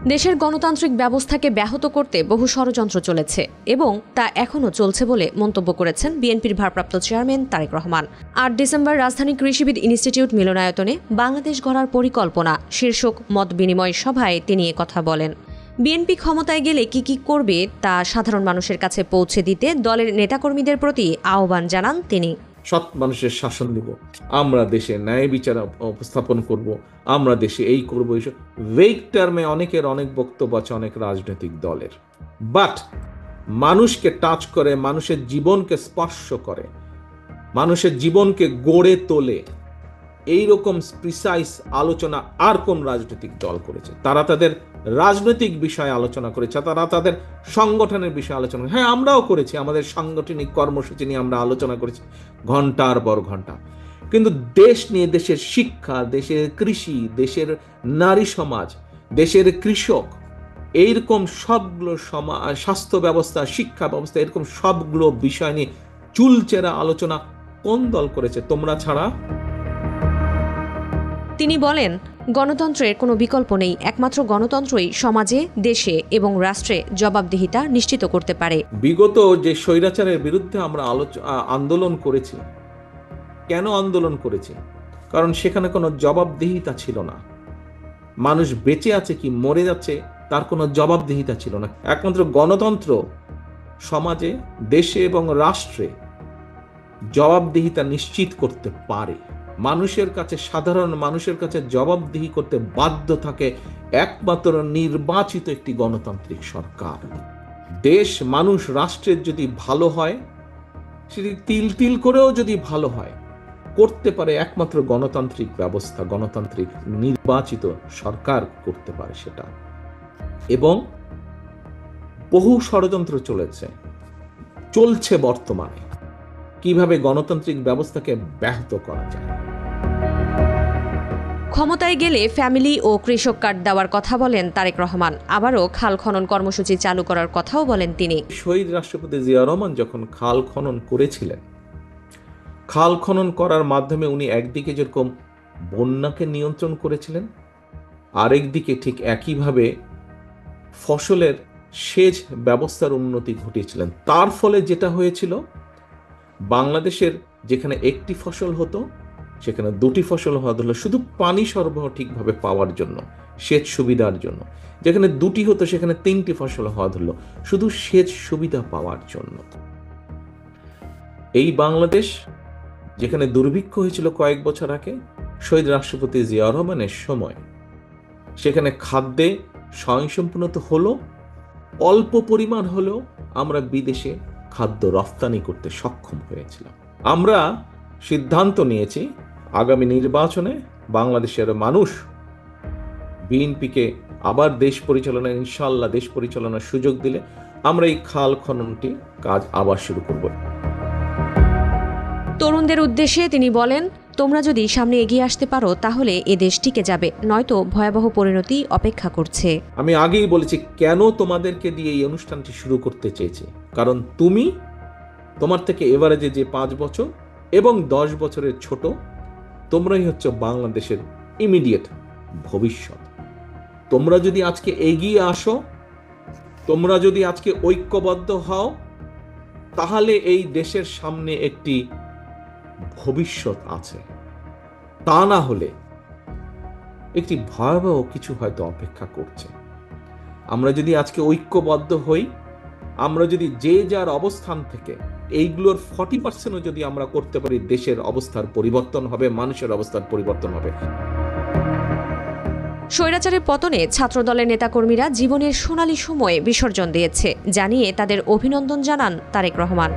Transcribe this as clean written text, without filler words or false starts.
দেশের গণতান্ত্রিক ব্যবস্থাকে ব্যাহত করতে বহু ষড়যন্ত্র চলেছে এবং তা এখনও চলছে বলে মন্তব্য করেছেন বিএনপির ভারপ্রাপ্ত চেয়ারম্যান তারেক রহমান। ৮ ডিসেম্বর রাজধানী কৃষিবিদ ইনস্টিটিউট মিলনায়তনে বাংলাদেশ গড়ার পরিকল্পনা শীর্ষক মত বিনিময় সভায় তিনি কথা বলেন। বিএনপি ক্ষমতায় গেলে কি করবে তা সাধারণ মানুষের কাছে পৌঁছে দিতে দলের নেতাকর্মীদের প্রতি আহ্বান জানান তিনি। সৎ মানুষের শাসন দিব, আমরা দেশে ন্যায় বিচার উপস্থাপন করব, আমরা দেশে এই করবো, এইসব ভেগ টার্মে অনেকের অনেক বক্তব্য আছে অনেক রাজনৈতিক দলের, বাট মানুষকে টাচ করে, মানুষের জীবনকে স্পর্শ করে, মানুষের জীবনকে গড়ে তোলে, এইরকম প্রিসাইজ আলোচনা আর কোন রাজনৈতিক দল করেছে? তারা তাদের রাজনৈতিক বিষয়ে আলোচনা করেছে, তারা তাদের সংগঠনের বিষয়ে আলোচনা করেছে। হ্যাঁ, আমরাও করেছি, আমাদের সাংগঠনিক কর্মসূচি নিয়ে আমরা আলোচনা করেছি ঘন্টার পর ঘন্টা, কিন্তু দেশ নিয়ে, দেশের শিক্ষা, দেশের কৃষি, দেশের নারী সমাজ, দেশের কৃষক, এইরকম সবগুলো সমাজ, স্বাস্থ্য ব্যবস্থা, শিক্ষা ব্যবস্থা, এরকম সবগুলো বিষয় নিয়ে চুলচেরা আলোচনা কোন দল করেছে তোমরা ছাড়া? তিনি বলেন, গণতন্ত্রের কোনো বিকল্প নেই, একমাত্র গণতন্ত্রই সমাজে, দেশে এবং রাষ্ট্রে জবাবদিহিতা নিশ্চিত করতে পারে। বিগত যে স্বৈরাচারের বিরুদ্ধে আমরা আন্দোলন করেছি, কেন আন্দোলন করেছি? কারণ সেখানে কোনো জবাবদিহিতা ছিল না। মানুষ বেঁচে আছে কি মরে যাচ্ছে তার কোনো জবাবদিহিতা ছিল না। একমাত্র গণতন্ত্র সমাজে, দেশে এবং রাষ্ট্রে জবাবদিহিতা নিশ্চিত করতে পারে। মানুষের কাছে, সাধারণ মানুষের কাছে জবাবদিহি করতে বাধ্য থাকে একমাত্র নির্বাচিত একটি গণতান্ত্রিক সরকার। দেশ, মানুষ, রাষ্ট্রের যদি ভালো হয়, সেটি তিল তিল করেও যদি ভালো হয়, করতে পারে একমাত্র গণতান্ত্রিক ব্যবস্থা, গণতান্ত্রিক নির্বাচিত সরকার করতে পারে সেটা। এবং বহু ষড়যন্ত্র চলছে বর্তমানে, কিভাবে গণতান্ত্রিক ব্যবস্থাকে ব্যাহত করা যায়। ক্ষমতায় গেলে ফ্যামিলি ও কৃষক কার্ড দেওয়ার কথা বলেন তারেক রহমান। আবারও খাল খনন কর্মসূচি চালু করার কথাও বলেন তিনি। শহীদ রাষ্ট্রপতি জিয়া রহমান যখন খাল খনন করেছিলেন, খাল খনন করার মাধ্যমে উনি একদিকে যেরকম বন্যাকে নিয়ন্ত্রণ করেছিলেন, আরেকদিকে ঠিক একইভাবে ফসলের সেচ ব্যবস্থার উন্নতি ঘটিয়েছিলেন। তার ফলে যেটা হয়েছিল, বাংলাদেশের যেখানে একটি ফসল হতো সেখানে দুটি ফসল হওয়া হলো, শুধু পানি সরবরাহ ঠিকভাবে পাওয়ার জন্য, সেচ সুবিধার জন্য। যেখানে দুটি হতো সেখানে তিনটি ফসল হওয়া হলো, শুধু সেচ সুবিধা পাওয়ার জন্য। এই বাংলাদেশ যেখানে দুর্ভিক্ষ হয়েছিল কয়েক বছর আগে শহীদ রাষ্ট্রপতি জিয়া রহমানের সময়, সেখানে খাদ্যে স্বয়ংসম্পূর্ণতা হলো, অল্প পরিমাণ হলেও আমরা বিদেশে খাদ্য রফতানি করতে সক্ষম হয়েছিলাম। আমরা সিদ্ধান্ত নিয়েছি আগামী নির্বাচনে বাংলাদেশের মানুষ বিএনপিকে আবার দেশ পরিচালনায়, ইনশাআল্লাহ দেশ পরিচালনার সুযোগ দিলে আমরা এই খাল খননটি কাজ আবার শুরু করব। তরুণদের উদ্দেশ্যে তিনি বলেন, তোমরা যদি সামনে এগিয়ে আসতে পারো তাহলে এ দেশ টিকে যাবে, নয়তো ভয়াবহ পরিণতি অপেক্ষা করছে। আমি আগেই বলেছি কেন তোমাদেরকে দিয়ে এই অনুষ্ঠানটি শুরু করতে চেয়েছি, কারণ তোমার থেকে এভারেজে যে 5 বছর এবং 10 বছরের ছোট, তোমরাই হচ্ছে বাংলাদেশের ইমিডিয়েট ভবিষ্যৎ। তোমরা যদি আজকে এগিয়ে আসো, তোমরা যদি আজকে ঐক্যবদ্ধ হও, তাহলে এই দেশের সামনে একটি ভবিষ্যৎ আছে। তা না হলে একটি ভয়াবহ কিছু হয়তো অপেক্ষা করছে। আমরা যদি আজকে ঐক্যবদ্ধ হই, আমরা যদি যে যার অবস্থান থেকে এইগুলোর 40% যদি আমরা করতে পারি, দেশের অবস্থার পরিবর্তন হবে, মানুষের অবস্থার পরিবর্তন হবে। স্বৈরাচারের পতনে ছাত্রদলের নেতাকর্মীরা জীবনের সোনালী সময়ে বিসর্জন দিয়েছে জানিয়ে তাদের অভিনন্দন জানান তারেক রহমান।